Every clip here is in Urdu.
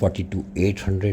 42,800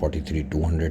43,200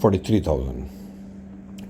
43,000।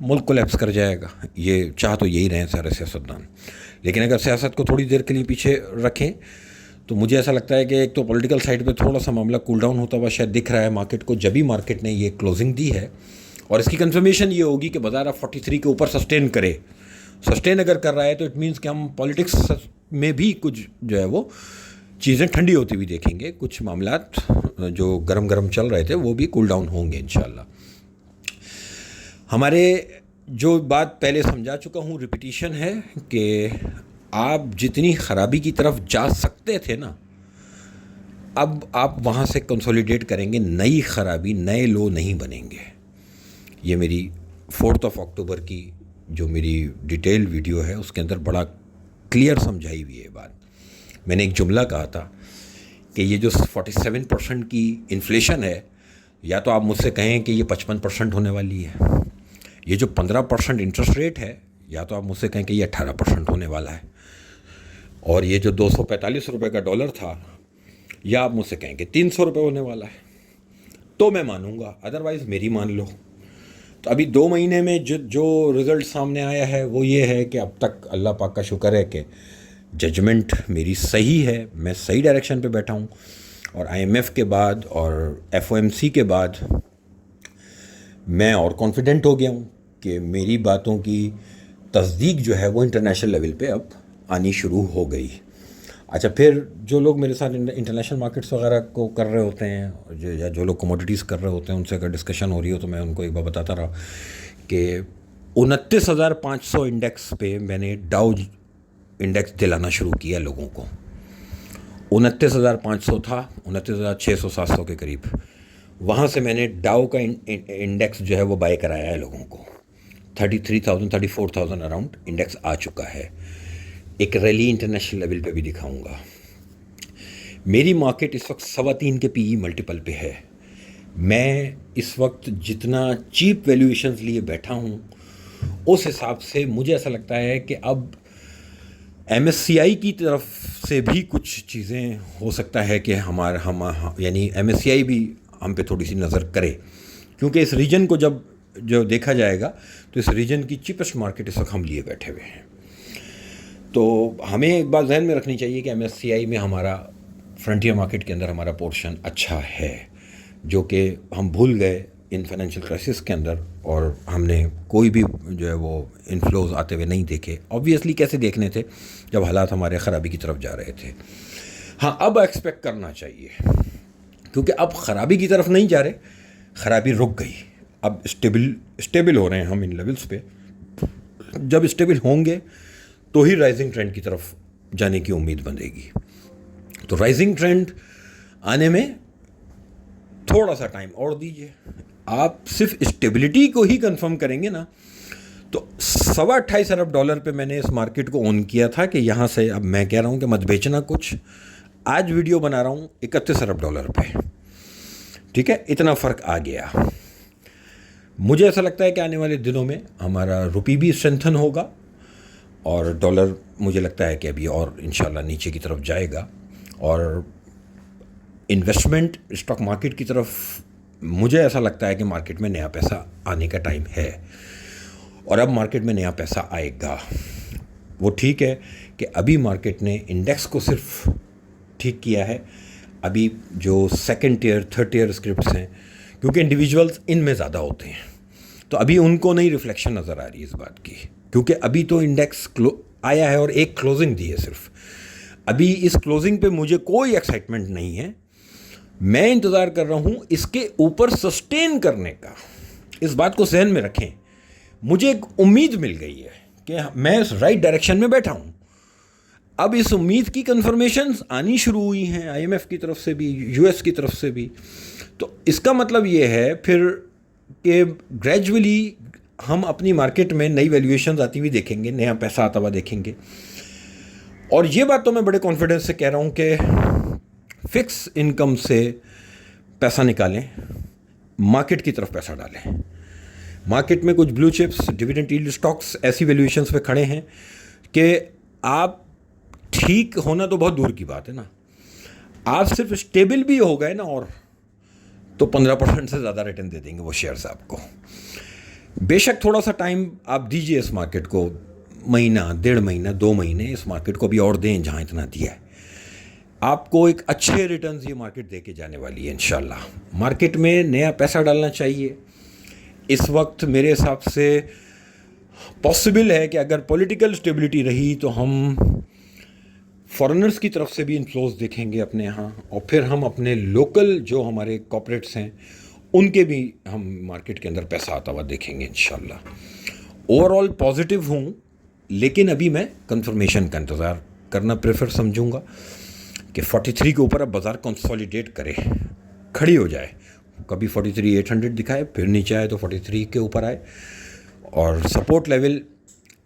ملک کولیپس کر جائے گا. یہ چاہ تو یہی رہے ہیں سارے سیاستدان, لیکن اگر سیاست کو تھوڑی دیر کے لیے پیچھے رکھیں تو مجھے ایسا لگتا ہے کہ ایک تو پولیٹیکل سائڈ پہ تھوڑا سا معاملہ کول ڈاؤن ہوتا ہوا شاید دکھ رہا ہے مارکیٹ کو. جب ہی مارکیٹ نے یہ کلوزنگ دی ہے اور اس کی کنفرمیشن یہ ہوگی کہ بازار 43 کے اوپر سسٹین کرے, سسٹین اگر کر رہا ہے تو اٹ مینس کہ ہم پالیٹکس میں بھی کچھ جو ہے وہ چیزیں ٹھنڈی ہوتی ہوئی دیکھیں گے, کچھ معاملات جو گرم گرم چل رہے تھے وہ بھی کول ڈاؤن ہوں گے انشاءاللہ. ہمارے جو بات پہلے سمجھا چکا ہوں, ریپیٹیشن ہے کہ آپ جتنی خرابی کی طرف جا سکتے تھے نا, اب آپ وہاں سے کنسولیڈیٹ کریں گے, نئی خرابی نئے لو نہیں بنیں گے. یہ میری 4 اکتوبر کی جو میری ڈیٹیل ویڈیو ہے اس کے اندر بڑا کلیئر سمجھائی ہوئی ہے بات. میں نے ایک جملہ کہا تھا کہ یہ جو 47% کی انفلیشن ہے, یا تو آپ مجھ سے کہیں کہ یہ 55% ہونے والی ہے. یہ جو 15% انٹرسٹ ریٹ ہے, یا تو آپ مجھ سے کہیں کہ یہ 18% ہونے والا ہے. اور یہ جو 245 روپے کا ڈالر تھا, یا آپ مجھ سے کہیں کہ 300 روپے ہونے والا ہے, تو میں مانوں گا, ادروائز میری مان لو. تو ابھی 2 مہینے میں جو رزلٹ سامنے آیا ہے وہ یہ ہے کہ اب تک اللہ پاک کا شکر ہے کہ ججمنٹ میری صحیح ہے, میں صحیح ڈائریکشن پہ بیٹھا ہوں. اور IMF کے بعد اور FOMC کے بعد میں اور کانفیڈنٹ ہو گیا ہوں کہ میری باتوں کی تصدیق جو ہے وہ انٹرنیشنل لیول پہ اب آنی شروع ہو گئی. اچھا, پھر جو لوگ میرے ساتھ انٹرنیشنل مارکیٹس وغیرہ کو کر رہے ہوتے ہیں, یا جو لوگ کموڈیٹیز کر رہے ہوتے ہیں, ان سے اگر ڈسکشن ہو رہی ہو تو میں ان کو ایک بار بتاتا رہا کہ 29,500 انڈیکس پہ میں نے ڈاؤ انڈیکس دلانا شروع کیا لوگوں کو. 29,500 تھا, 29,600 700 کے قریب, وہاں سے میں نے ڈاؤ کا انڈیکس جو ہے وہ بائی کرایا ہے لوگوں کو. 33,000 34,000 اراؤنڈ انڈیکس آ چکا ہے. ایک ریلی انٹرنیشنل لیول پہ بھی دکھاؤں گا. میری مارکیٹ اس وقت 3.25 کے PE ملٹیپل پہ ہے. میں اس وقت جتنا چیپ ویلیویشنز لیے بیٹھا ہوں اس حساب سے مجھے ایسا لگتا ہے کہ اب MSCI کی طرف سے بھی کچھ چیزیں ہو سکتا ہے کہ یعنی MSCI بھی ہم پہ تھوڑی سی نظر کرے, کیونکہ اس ریجن کو جو دیکھا جائے گا تو اس ریجن کی چیپسٹ مارکیٹ اس وقت ہم لیے بیٹھے ہوئے ہیں. تو ہمیں ایک بات ذہن میں رکھنی چاہیے کہ MSCI میں ہمارا فرنٹیئر مارکیٹ کے اندر ہمارا پورشن اچھا ہے, جو کہ ہم بھول گئے ان فائنینشیل کرائسس کے اندر, اور ہم نے کوئی بھی جو ہے وہ انفلوز آتے ہوئے نہیں دیکھے. آبویسلی کیسے دیکھنے تھے جب حالات ہمارے خرابی کی طرف جا رہے تھے. ہاں, اب ایکسپیکٹ کرنا چاہیے, کیونکہ اب خرابی کی طرف نہیں جا رہے, خرابی رک گئی. اب اسٹیبل ہو رہے ہیں ہم ان لیولز پہ. جب اسٹیبل ہوں گے تو ہی رائزنگ ٹرینڈ کی طرف جانے کی امید بندھے گی. تو رائزنگ ٹرینڈ آنے میں تھوڑا سا ٹائم اور دیجیے. آپ صرف اسٹیبلٹی کو ہی کنفرم کریں گے نا, تو $28.5 ارب پہ میں نے اس مارکیٹ کو اون کیا تھا کہ یہاں سے اب میں کہہ رہا ہوں کہ مت بیچنا کچھ. آج ویڈیو بنا رہا ہوں $31 ارب پہ. ٹھیک ہے, اتنا فرق آ گیا. مجھے ایسا لگتا ہے کہ آنے والے دنوں میں ہمارا روپی بھی اسٹرینتھن ہوگا, اور ڈالر مجھے لگتا ہے کہ ابھی اور انشاءاللہ نیچے کی طرف جائے گا. اور انویسٹمنٹ اسٹاک مارکیٹ کی طرف مجھے ایسا لگتا ہے کہ مارکیٹ میں نیا پیسہ آنے کا ٹائم ہے, اور اب مارکیٹ میں نیا پیسہ آئے گا. وہ ٹھیک ہے کہ ابھی مارکیٹ نے انڈیکس کو صرف ٹھیک کیا ہے. ابھی جو second tier third tier scripts ہیں, کیونکہ انڈیویجولز ان میں زیادہ ہوتے ہیں, تو ابھی ان کو نہیں ریفلیکشن نظر آ رہی اس بات کی, کیونکہ ابھی تو انڈیکس آیا ہے اور ایک کلوزنگ دی ہے صرف. ابھی اس کلوزنگ پہ مجھے کوئی ایکسائٹمنٹ نہیں ہے. میں انتظار کر رہا ہوں اس کے اوپر سسٹین کرنے کا. اس بات کو ذہن میں رکھیں. مجھے ایک امید مل گئی ہے کہ میں اس رائٹ ڈائریکشن میں بیٹھا ہوں. اب اس امید کی کنفرمیشنز آنی شروع ہوئی ہیں IMF کی طرف سے بھی, US کی طرف سے بھی. تو اس کا مطلب یہ ہے پھر کہ گریجولی ہم اپنی مارکیٹ میں نئی ویلیویشنز آتی ہوئی دیکھیں گے, نیا پیسہ آتا ہوا دیکھیں گے. اور یہ بات تو میں بڑے کانفیڈنس سے کہہ رہا ہوں کہ فکس انکم سے پیسہ نکالیں, مارکیٹ کی طرف پیسہ ڈالیں. مارکیٹ میں کچھ بلو چپس, ڈیویڈنڈ ییلڈ اسٹاکس ایسی ویلیویشنز پہ کھڑے ہیں کہ آپ ٹھیک ہونا تو بہت دور کی بات ہے نا, آپ صرف اسٹیبل بھی ہو گئے نا, اور تو 15% سے زیادہ ریٹرن دے دیں گے وہ شیئرز آپ کو. بے شک تھوڑا سا ٹائم آپ دیجیے اس مارکیٹ کو, مہینہ 1.5 مہینہ 2 مہینے اس مارکیٹ کو بھی اور دیں جہاں اتنا دیا ہے. آپ کو ایک اچھے ریٹرنز یہ مارکیٹ دے کے جانے والی ہے انشاءاللہ. مارکیٹ میں نیا پیسہ ڈالنا چاہیے. اس وقت میرے حساب سے پاسبل ہے کہ اگر پولیٹیکل اسٹیبلٹی رہی تو ہم فارنرز کی طرف سے بھی انفلوز دیکھیں گے اپنے یہاں, اور پھر ہم اپنے لوکل جو ہمارے کارپوریٹس ہیں ان کے بھی ہم مارکیٹ کے اندر پیسہ آتا ہوا دیکھیں گے انشاءاللہ. اوور آل پازیٹیو ہوں, لیکن ابھی میں کنفرمیشن کا انتظار کرنا پریفر سمجھوں گا کہ 43 کے اوپر اب بازار کنسولیڈیٹ کرے, کھڑی ہو جائے. کبھی 43,800 دکھائے, پھر نیچے آئے تو 43 کے اوپر آئے, اور سپورٹ لیول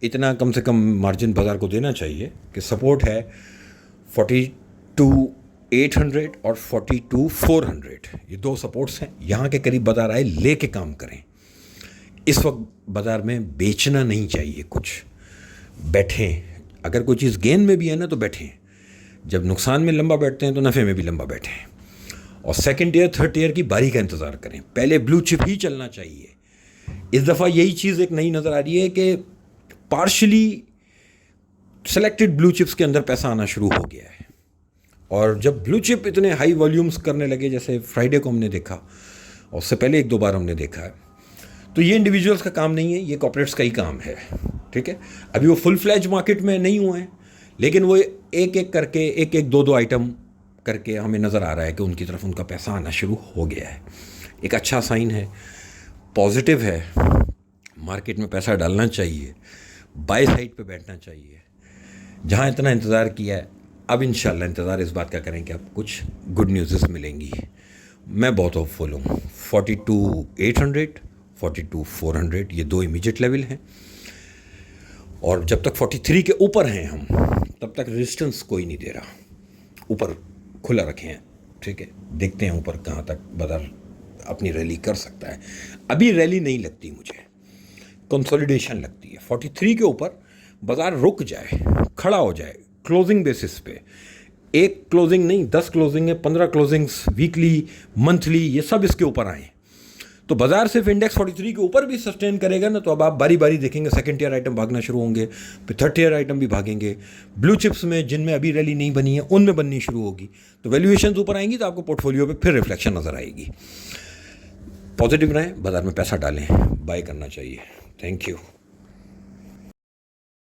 اتنا کم سے کم مارجن بازار کو دینا چاہیے کہ سپورٹ ہے 42,800 اور 42,400. یہ 2 سپورٹس ہیں. یہاں کے قریب بازار آئے, لے کے کام کریں. اس وقت بازار میں بیچنا نہیں چاہیے, کچھ بیٹھیں. اگر کوئی چیز گین میں بھی ہے نا تو بیٹھیں. جب نقصان میں لمبا بیٹھتے ہیں تو نفع میں بھی لمبا بیٹھیں, اور سیکنڈ ایئر 3rd ایئر کی باری کا انتظار کریں. پہلے بلو چپ ہی چلنا چاہیے. اس دفعہ یہی چیز ایک نئی نظر آ رہی ہے کہ پارشلی سلیکٹڈ بلو چپس کے اندر پیسہ آنا شروع ہو گیا ہے. اور جب بلو چپ اتنے ہائی والیومز کرنے لگے, جیسے فرائیڈے کو ہم نے دیکھا اور اس سے پہلے 1-2 بار ہم نے دیکھا ہے, تو یہ انڈیویجولس کا کام نہیں ہے, یہ کارپوریٹس کا ہی کام ہے. ٹھیک ہے, ابھی وہ فل فلیج مارکیٹ میں نہیں ہوئے ہیں, لیکن وہ ایک ایک کر کے 1-2 آئٹم کر کے ہمیں نظر آ رہا ہے کہ ان کی طرف ان کا پیسہ آنا شروع ہو گیا ہے. ایک اچھا سائن ہے, پازیٹیو ہے. مارکیٹ میں پیسہ ڈالنا چاہیے, بائی سائڈ پہ بیٹھنا چاہیے. جہاں اتنا انتظار کیا ہے, اب انشاءاللہ انتظار اس بات کا کریں کہ اب کچھ گڈ نیوزز ملیں گی. میں بہت ہوپ فل ہوں. 42,800 42,400 یہ 2 امیجیٹ لیول ہیں, اور جب تک 43 کے اوپر ہیں ہم, تب تک ریزسٹنس کوئی نہیں دے رہا. اوپر کھلا رکھیں ہیں. ٹھیک ہے, دیکھتے ہیں اوپر کہاں تک بازار اپنی ریلی کر سکتا ہے. ابھی ریلی نہیں لگتی مجھے, کنسولیڈیشن لگتی ہے. 43 کے اوپر بازار رک جائے, کھڑا ہو جائے کلوزنگ بیسس پہ. ایک کلوزنگ نہیں, 10 کلوزنگ ہے, 15 کلوزنگس ویکلی, منتھلی, یہ سب اس کے اوپر آئیں, تو بازار صرف انڈیکس 43 کے اوپر بھی سسٹین کرے گا نا, تو اب آپ باری باری دیکھیں گے سیکنڈ ٹیئر آئٹم بھاگنا شروع ہوں گے, پھر 3rd ٹیئر آئٹم بھی بھاگیں گے. بلو چپس میں جن میں ابھی ریلی نہیں بنی ہے ان میں بننی شروع ہوگی, تو ویلیویشنز اوپر آئیں گی, تو آپ کو پورٹ فولیو پہ پھر ریفلیکشن نظر آئے گی. پازیٹیو رہیں, بازار میں پیسہ ڈالیں, بائی کرنا چاہیے. Thank you.